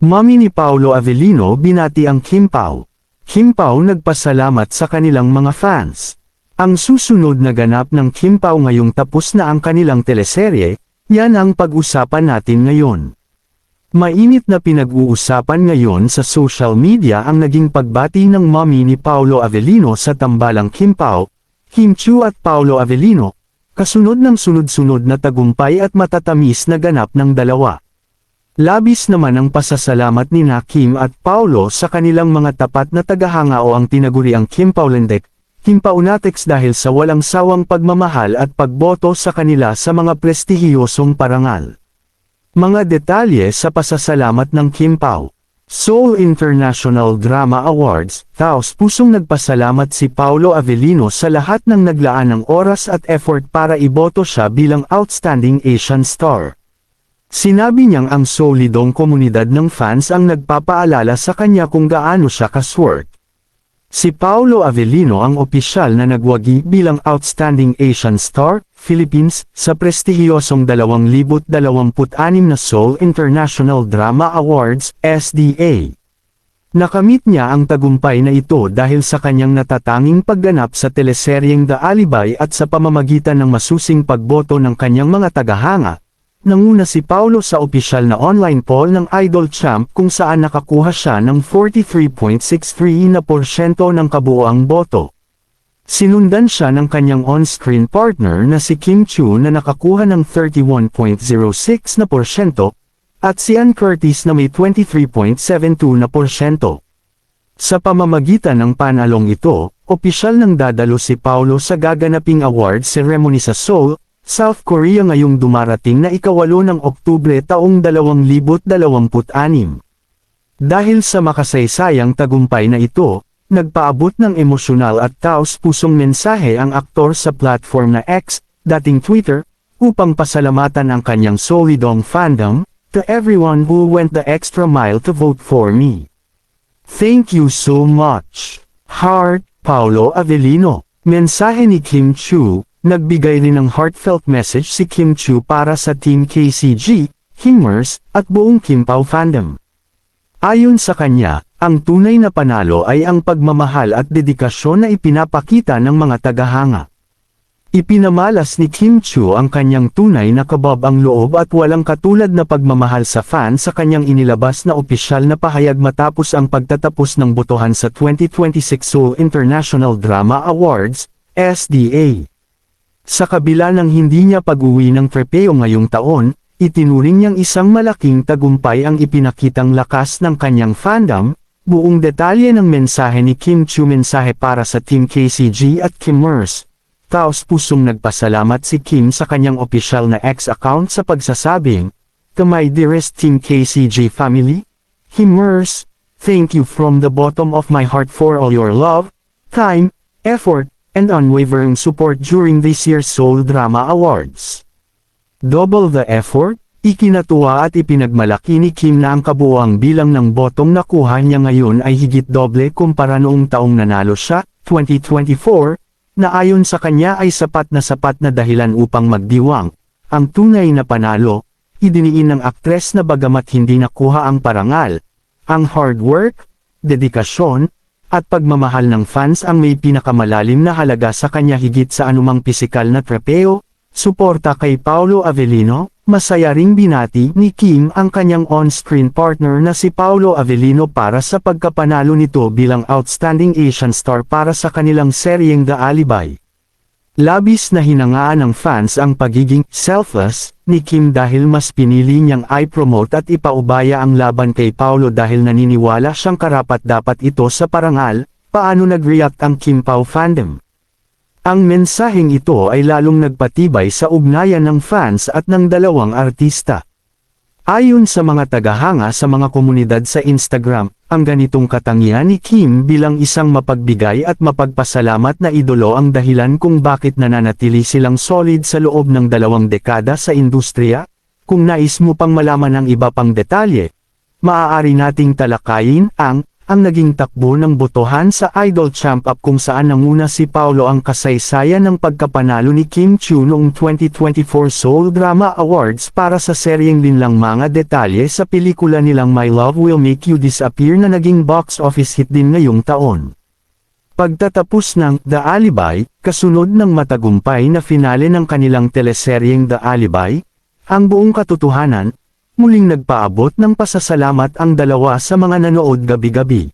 Mommy ni Paolo Avellino binati ang Kim Pao. Kim Pao nagpasalamat sa kanilang mga fans. Ang susunod na ganap ng Kim Pao ngayong tapos na ang kanilang teleserye, yan ang pag-usapan natin ngayon. Mainit na pinag-uusapan ngayon sa social media ang naging pagbati ng mommy ni Paolo Avellino sa tambalang Kim Pao, Kim Chiu at Paolo Avellino, kasunod ng sunod-sunod na tagumpay at matatamis na ganap ng dalawa. Labis naman ang pasasalamat ni Kim at Paolo sa kanilang mga tapat na tagahanga o ang tinaguriang Kim Paulandek, Kim Paunatex dahil sa walang sawang pagmamahal at pagboto sa kanila sa mga prestihiyosong parangal. Mga detalye sa pasasalamat ng Kim Pao. Seoul International Drama Awards, taos-pusong nagpasalamat si Paolo Avellino sa lahat ng naglaan ng oras at effort para iboto siya bilang Outstanding Asian Star. Sinabi niyang ang solidong komunidad ng fans ang nagpapaalala sa kanya kung gaano siya kaswerte. Si Paolo Avellino ang opisyal na nagwagi bilang Outstanding Asian Star, Philippines, sa prestihiyosong 2026 na Seoul International Drama Awards, SDA. Nakamit niya ang tagumpay na ito dahil sa kanyang natatanging pagganap sa teleseryeng The Alibay at sa pamamagitan ng masusing pagboto ng kanyang mga tagahanga. Nanguna si Paolo sa opisyal na online poll ng Idol Champ kung saan nakakuha siya ng 43.63% ng kabuoang boto. Sinundan siya ng kanyang on-screen partner na si Kim Chiu na nakakuha ng 31.06% at si Ann Curtis na may 23.72%. Sa pamamagitan ng panalong ito, opisyal nang dadalo si Paolo sa gaganaping award ceremony sa Seoul, South Korea ngayong dumarating na ika-8 ng Oktubre taong 2026. Dahil sa makasaysayang tagumpay na ito, nagpaabot ng emosyonal at taos-pusong mensahe ang aktor sa platform na X, dating Twitter, upang pasalamatan ang kanyang solidong fandom, "To everyone who went the extra mile to vote for me. Thank you so much. Heart, Paolo Avellino." Mensahe ni Kim Chiu. Nagbigay rin ng heartfelt message si Kim Chiu para sa Team KCG, Kimmers, at buong Kim Pao fandom. Ayon sa kanya, ang tunay na panalo ay ang pagmamahal at dedikasyon na ipinapakita ng mga tagahanga. Ipinamalas ni Kim Chiu ang kanyang tunay na kabab ang loob at walang katulad na pagmamahal sa fan sa kanyang inilabas na opisyal na pahayag matapos ang pagtatapos ng botohan sa 2026 Seoul International Drama Awards, SDA. Sa kabila ng hindi niya pag-uwi ng trepeo ngayong taon, itinuring niyang isang malaking tagumpay ang ipinakitang lakas ng kanyang fandom. Buong detalye ng mensahe ni Kim Chiu. Mensahe para sa Team KCG at Kimmers. Taos-pusong nagpasalamat si Kim sa kanyang opisyal na X account sa pagsasabing, "To my dearest Team KCG family, Kimmers, thank you from the bottom of my heart for all your love, time, effort, and unwavering support during this year's Seoul Drama Awards." Double the effort, ikinatuwa at ipinagmalaki ni Kim na ang kabuuang bilang ng botong nakuha niya ngayon ay higit doble kumpara noong taong nanalo siya, 2024, na ayon sa kanya ay sapat na dahilan upang magdiwang. Ang tunay na panalo, idiniin ng aktres na bagamat hindi nakuha ang parangal, ang hard work, dedikasyon, at pagmamahal ng fans ang may pinakamalalim na halaga sa kanya higit sa anumang pisikal na trepeo. Suporta kay Paolo Avellino. Masaya ring binati ni Kim ang kanyang on-screen partner na si Paolo Avellino para sa pagkapanalo nito bilang Outstanding Asian Star para sa kanilang seryeng The Alibay. Labis na hinangaan ng fans ang pagiging selfless ni Kim dahil mas pinili niyang i-promote at ipaubaya ang laban kay Paolo dahil naniniwala siyang karapat-dapat ito sa parangal. Paano nag-react ang Kim Pao fandom? Ang mensaheng ito ay lalong nagpatibay sa ugnayan ng fans at ng dalawang artista. Ayon sa mga tagahanga sa mga komunidad sa Instagram, ang ganitong katangian ni Kim bilang isang mapagbigay at mapagpasalamat na idolo ang dahilan kung bakit nananatili silang solid sa loob ng 2 dekada sa industriya. Kung nais mo pang malaman ang iba pang detalye, maaari nating talakayin ang ang naging takbo ng botohan sa Idol Champ Up kung saan nanguna si Paolo ang kasaysayan ng pagkapanalo ni Kim Chiu noong 2024 Seoul Drama Awards para sa seryeng Linlang Mga Detalye sa pelikula nilang My Love Will Make You Disappear na naging box office hit din ngayong taon. Pagtatapos ng The Alibi, kasunod ng matagumpay na finale ng kanilang teleseryeng The Alibi, ang buong katotohanan, muling nagpaabot ng pasasalamat ang dalawa sa mga nanood gabi-gabi.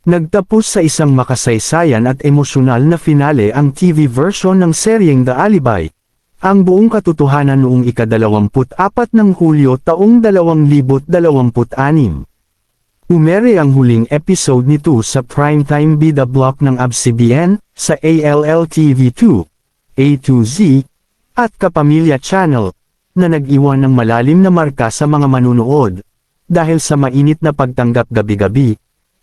Nagtapos sa isang makasaysayan at emosyonal na finale ang TV version ng seryeng The Alibi. Ang buong katotohanan noong ika-24 ng Hulyo taong 2026. Umere ang huling episode nito sa primetime bida block ng ABS-CBN, sa ALL-TV2, A2Z, at Kapamilya Channel, na nag-iwan ng malalim na marka sa mga manunood. Dahil sa mainit na pagtanggap gabi-gabi,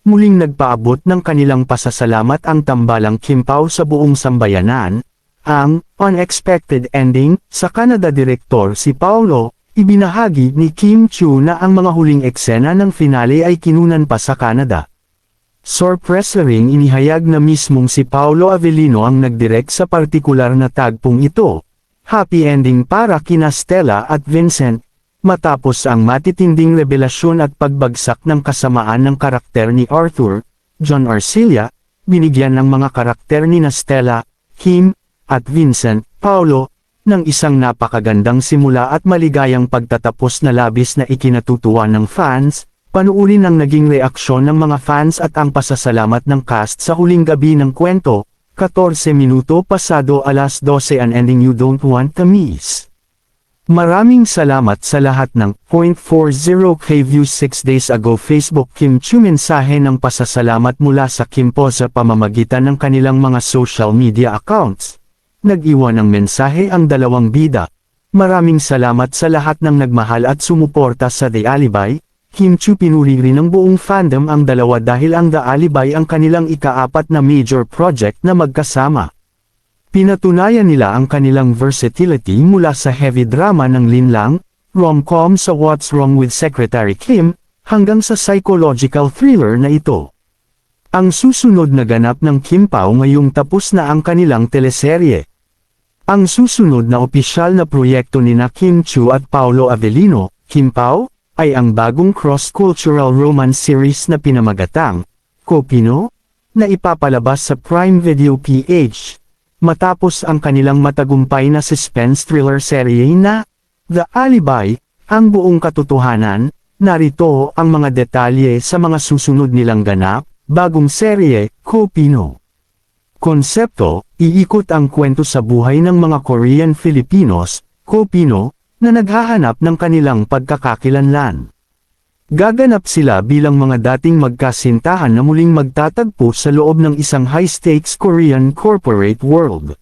muling nagpaabot ng kanilang pasasalamat ang tambalang Kim Pao sa buong sambayanan. Ang unexpected ending sa Canada director si Paolo, ibinahagi ni Kim Chiu na ang mga huling eksena ng finale ay kinunan pa sa Canada. Sorpresa ring inihayag na mismong si Paolo Avellino ang nagdirect sa partikular na tagpong ito. Happy ending para kina Stella at Vincent, matapos ang matitinding revelasyon at pagbagsak ng kasamaan ng karakter ni Arthur, John Arcilla, binigyan ng mga karakter ni Stella, Kim, at Vincent, Paolo, ng isang napakagandang simula at maligayang pagtatapos na labis na ikinatutuwa ng fans. Panuurin ang naging reaksyon ng mga fans at ang pasasalamat ng cast sa huling gabi ng kwento. 14 minuto pasado alas 12 an ending you don't want to miss. Maraming salamat sa lahat ng 0.40k views 6 days ago Facebook Kim Chiu mensahe ng pasasalamat mula sa Kim Po sa pamamagitan ng kanilang mga social media accounts. Nag-iwan ng mensahe ang dalawang bida. Maraming salamat sa lahat ng nagmahal at sumuporta sa The Alibi. Kim Chiu pinuri rin ng buong fandom ang dalawa dahil ang The Alibi ang kanilang ika-4 na major project na magkasama. Pinatunayan nila ang kanilang versatility mula sa heavy drama ng Linlang, rom-com sa What's Wrong with Secretary Kim, hanggang sa psychological thriller na ito. Ang susunod na ganap ng Kim Pao ngayong tapos na ang kanilang teleserye. Ang susunod na opisyal na proyekto ni Kim Chiu at Paolo Avellino, Kim Pao, ay ang bagong cross-cultural romance series na pinamagatang Kopino, na ipapalabas sa Prime Video PH. Matapos ang kanilang matagumpay na suspense thriller serye na The Alibi, ang buong katotohanan, narito ang mga detalye sa mga susunod nilang ganap, bagong serye, Kopino. Konsepto, iikot ang kwento sa buhay ng mga Korean Filipinos, Kopino, na naghahanap ng kanilang pagkakakilanlan. Gaganap sila bilang mga dating magkasintahan na muling magtatagpo sa loob ng isang high-stakes Korean corporate world.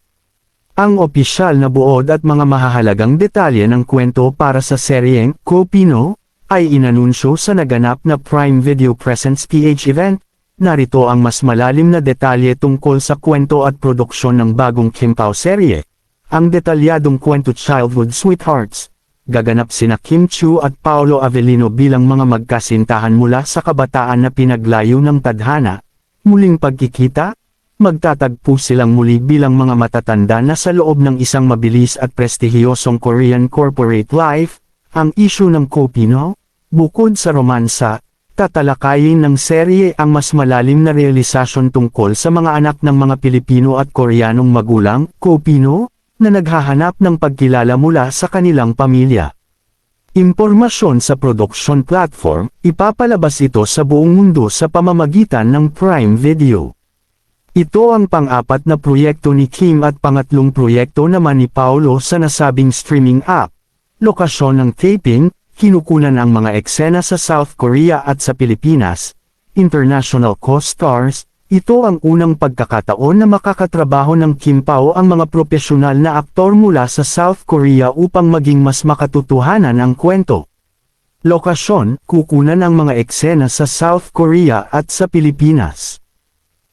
Ang opisyal na buod at mga mahahalagang detalye ng kwento para sa seryeng Kopino ay inanunsyo sa naganap na Prime Video Presents PH event. Narito ang mas malalim na detalye tungkol sa kwento at produksyon ng bagong Kim Pao serye. Ang detalyadong kwento Childhood Sweethearts. Gaganap sina Kim Chiu at Paolo Avellino bilang mga magkasintahan mula sa kabataan na pinaglayo ng tadhana. Muling pagkikita, magtatagpo silang muli bilang mga matatanda na sa loob ng isang mabilis at prestihiyosong Korean corporate life. Ang isyu ng Kopino, bukod sa romansa, tatalakayin ng serye ang mas malalim na realisasyon tungkol sa mga anak ng mga Pilipino at Koreanong magulang, Kopino, na naghahanap ng pagkilala mula sa kanilang pamilya. Impormasyon sa production platform, ipapalabas ito sa buong mundo sa pamamagitan ng Prime Video. Ito ang pang-4 na proyekto ni Kim at pangatlong proyekto naman ni Paolo sa nasabing streaming app. Lokasyon ng taping, kinukunan ang mga eksena sa South Korea at sa Pilipinas. International co-stars, ito ang unang pagkakataon na makakatrabaho ng Kim Pao ang mga profesional na aktor mula sa South Korea upang maging mas makatotohanan ang kwento. Lokasyon, kukunan ang mga eksena sa South Korea at sa Pilipinas.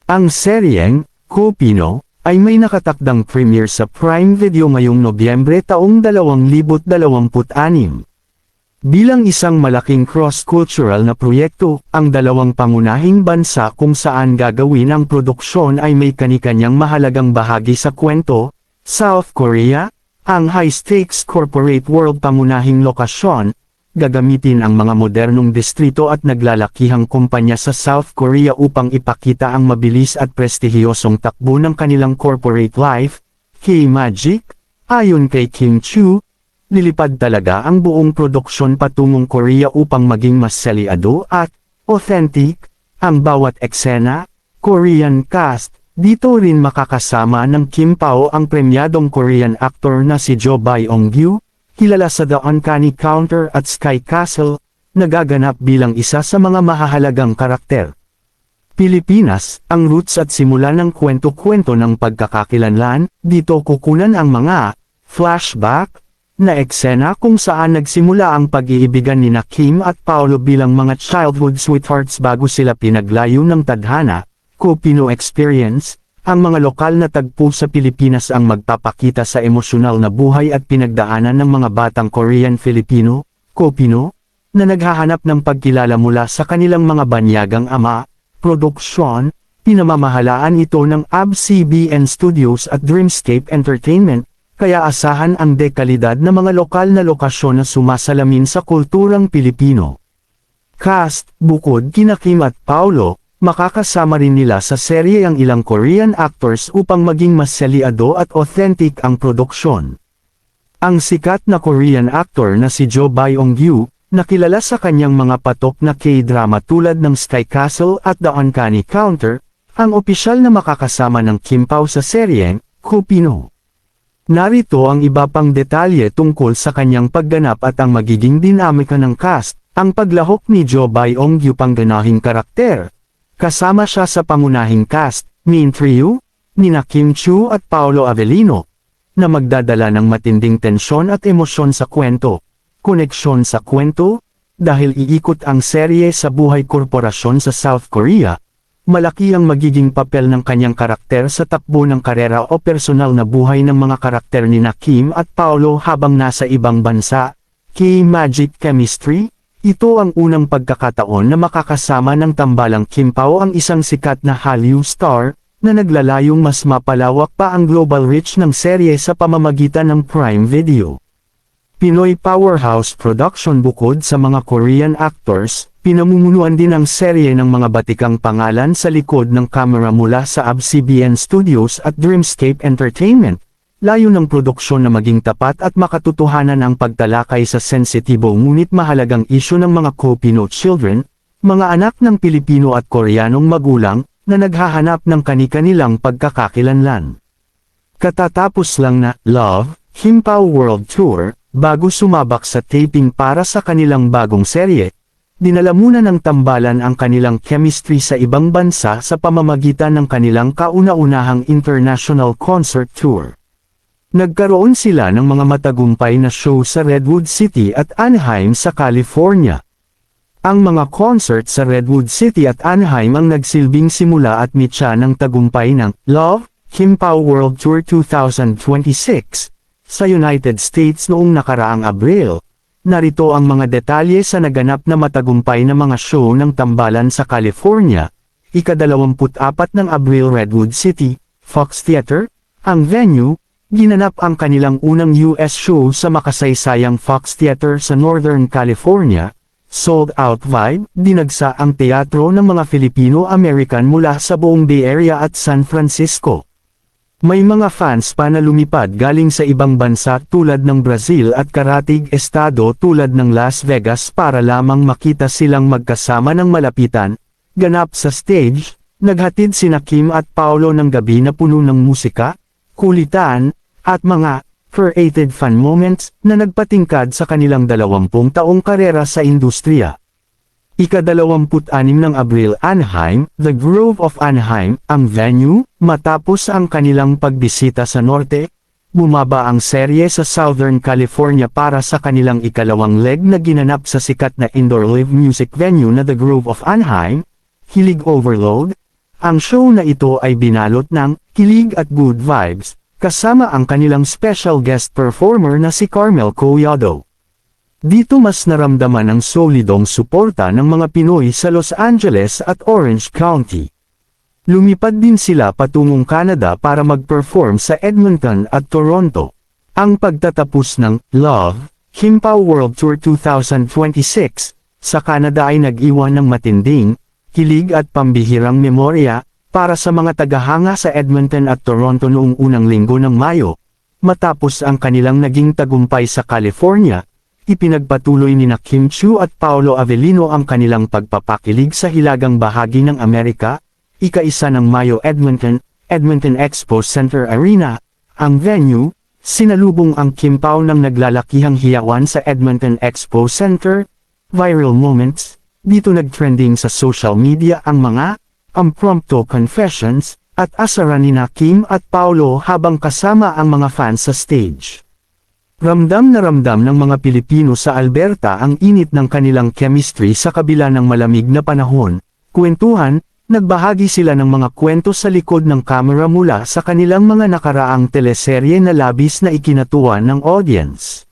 Ang seryeng, Kopino, ay may nakatakdang premiere sa Prime Video ngayong Nobyembre taong 2026. Bilang isang malaking cross-cultural na proyekto, ang dalawang pangunahing bansa kung saan gagawin ang produksyon ay may kani-kanyang mahalagang bahagi sa kwento. South Korea, ang high-stakes corporate world pangunahing lokasyon, gagamitin ang mga modernong distrito at naglalakihang kumpanya sa South Korea upang ipakita ang mabilis at prestihiyosong takbo ng kanilang corporate life. K-Magic, ayon kay Kim Chu, nilipad talaga ang buong produksyon patungong Korea upang maging mas selyado at authentic ang bawat eksena. Korean cast, dito rin makakasama ng Kim Pao ang premyadong Korean actor na si Jo Byung-gyu, kilala sa The Uncanny Counter at Sky Castle, nagaganap bilang isa sa mga mahahalagang karakter. Pilipinas, ang roots at simula ng kwento-kwento ng pagkakakilanlan, dito kukunan ang mga flashback na eksena kung saan nagsimula ang pag-iibigan ni Kim at Paolo bilang mga childhood sweethearts bago sila pinaglayo ng tadhana. Ko-Pino Experience, ang mga lokal na tagpo sa Pilipinas ang magpapakita sa emosyonal na buhay at pinagdaanan ng mga batang Korean-Filipino, Ko-Pino, na naghahanap ng pagkilala mula sa kanilang mga banyagang ama. Produksyon, pinamamahalaan ito ng ABS-CBN Studios at Dreamscape Entertainment, kaya asahan ang dekalidad na mga lokal na lokasyon na sumasalamin sa kulturang Pilipino. Cast, bukod kina Kim at Paolo, makakasama rin nila sa serye ang ilang Korean actors upang maging mas selyado at authentic ang produksyon. Ang sikat na Korean actor na si Jo Byung-gyu, nakilala sa kanyang mga patok na K-drama tulad ng Sky Castle at The Uncanny Counter, ang opisyal na makakasama ng Kim Pao sa seryeng Ko-Pino. Narito ang iba pang detalye tungkol sa kanyang pagganap at ang magiging dinamika ng cast, ang paglahok ni Jo Byung-gyu pangganahing karakter. Kasama siya sa pangunahing cast, main trio, nina Kim Chu at Paolo Avellino, na magdadala ng matinding tensyon at emosyon sa kwento. Koneksyon sa kwento, dahil iikot ang serye sa buhay korporasyon sa South Korea, malaki ang magiging papel ng kanyang karakter sa takbo ng karera o personal na buhay ng mga karakter ni Kim at Paolo habang nasa ibang bansa. K-Magic Chemistry, ito ang unang pagkakataon na makakasama ng tambalang Kim Pao ang isang sikat na Hallyu star, na naglalayong mas mapalawak pa ang global reach ng serye sa pamamagitan ng Prime Video. Pinoy Powerhouse Production. Bukod sa mga Korean actors, pinamumunuan din ang serye ng mga batikang pangalan sa likod ng kamera mula sa ABS-CBN Studios at Dreamscape Entertainment. Layo ng produksyon na maging tapat at makatotohanan ang pagtalakay sa sensitibo ngunit mahalagang isyu ng mga Ko-Pino children, mga anak ng Pilipino at Koreanong magulang, na naghahanap ng kani-kanilang pagkakakilanlan. Katatapos lang na Love, Kim Pao World Tour, bago sumabak sa taping para sa kanilang bagong serye, dinala muna ng tambalan ang kanilang chemistry sa ibang bansa sa pamamagitan ng kanilang kauna-unahang international concert tour. Nagkaroon sila ng mga matagumpay na show sa Redwood City at Anaheim sa California. Ang mga concert sa Redwood City at Anaheim ang nagsilbing simula at mitya ng tagumpay ng Love, Kim Pao World Tour 2026. Sa United States noong nakaraang Abril. Narito ang mga detalye sa naganap na matagumpay na mga show ng tambalan sa California. Ika-24 ng Abril, Redwood City, Fox Theater, ang venue, ginanap ang kanilang unang US show sa makasaysayang Fox Theater sa Northern California. Sold out vibe, dinagsa ang teatro ng mga Filipino-American mula sa buong Bay Area at San Francisco. May mga fans pa na lumipad galing sa ibang bansa tulad ng Brazil at karatig estado tulad ng Las Vegas para lamang makita silang magkasama ng malapitan. Ganap sa stage, naghatid sina Kim at Paolo ng gabi na puno ng musika, kulitan, at mga created fun moments na nagpatingkad sa kanilang 20 taong karera sa industriya. Ika-26 ng Abril, Anaheim, The Grove of Anaheim, ang venue. Matapos ang kanilang pagbisita sa norte, bumaba ang serye sa Southern California para sa kanilang ikalawang leg na ginanap sa sikat na indoor live music venue na The Grove of Anaheim, Kilig Overload. Ang show na ito ay binalot ng kilig at good vibes, kasama ang kanilang special guest performer na si Carmel Collado. Dito mas naramdaman ang solidong suporta ng mga Pinoy sa Los Angeles at Orange County. Lumipad din sila patungong Canada para mag-perform sa Edmonton at Toronto. Ang pagtatapos ng Love, Kim Pao World Tour 2026 sa Canada ay nag-iwan ng matinding, kilig at pambihirang memorya para sa mga tagahanga sa Edmonton at Toronto noong unang linggo ng Mayo. Matapos ang kanilang naging tagumpay sa California, ipinagpatuloy ni Kim Chiu at Paolo Avellino ang kanilang pagpapakilig sa hilagang bahagi ng Amerika. Ika-1 ng Mayo Edmonton Expo Center Arena, ang venue, sinalubong ang Kim Pao ng naglalakihang hiyawan sa Edmonton Expo Center. Viral moments, dito nag-trending sa social media ang mga impromptu confessions at asara ni Kim at Paolo habang kasama ang mga fans sa stage. Ramdam na ramdam ng mga Pilipino sa Alberta ang init ng kanilang chemistry sa kabila ng malamig na panahon. Kwentuhan, nagbahagi sila ng mga kwento sa likod ng kamera mula sa kanilang mga nakaraang teleserye na labis na ikinatuwa ng audience.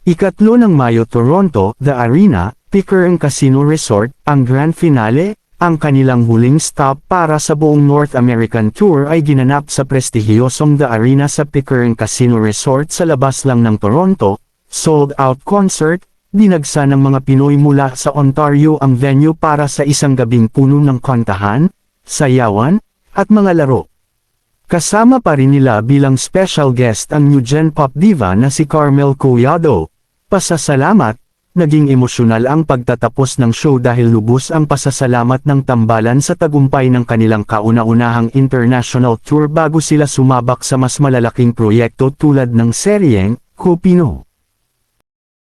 Ika-3 ng Mayo Toronto, The Arena, Pickering Casino Resort, ang grand finale. Ang kanilang huling stop para sa buong North American Tour ay ginanap sa prestihiyosong The Arena sa Pickering Casino Resort sa labas lang ng Toronto. Sold-out concert, dinagsa ng mga Pinoy mula sa Ontario ang venue para sa isang gabing puno ng kantahan, sayawan, at mga laro. Kasama pa rin nila bilang special guest ang new gen pop diva na si Carmel Collado. Pasasalamat. Naging emosyonal ang pagtatapos ng show dahil lubos ang pasasalamat ng tambalan sa tagumpay ng kanilang kauna-unahang international tour bago sila sumabak sa mas malalaking proyekto tulad ng seryeng Kopino.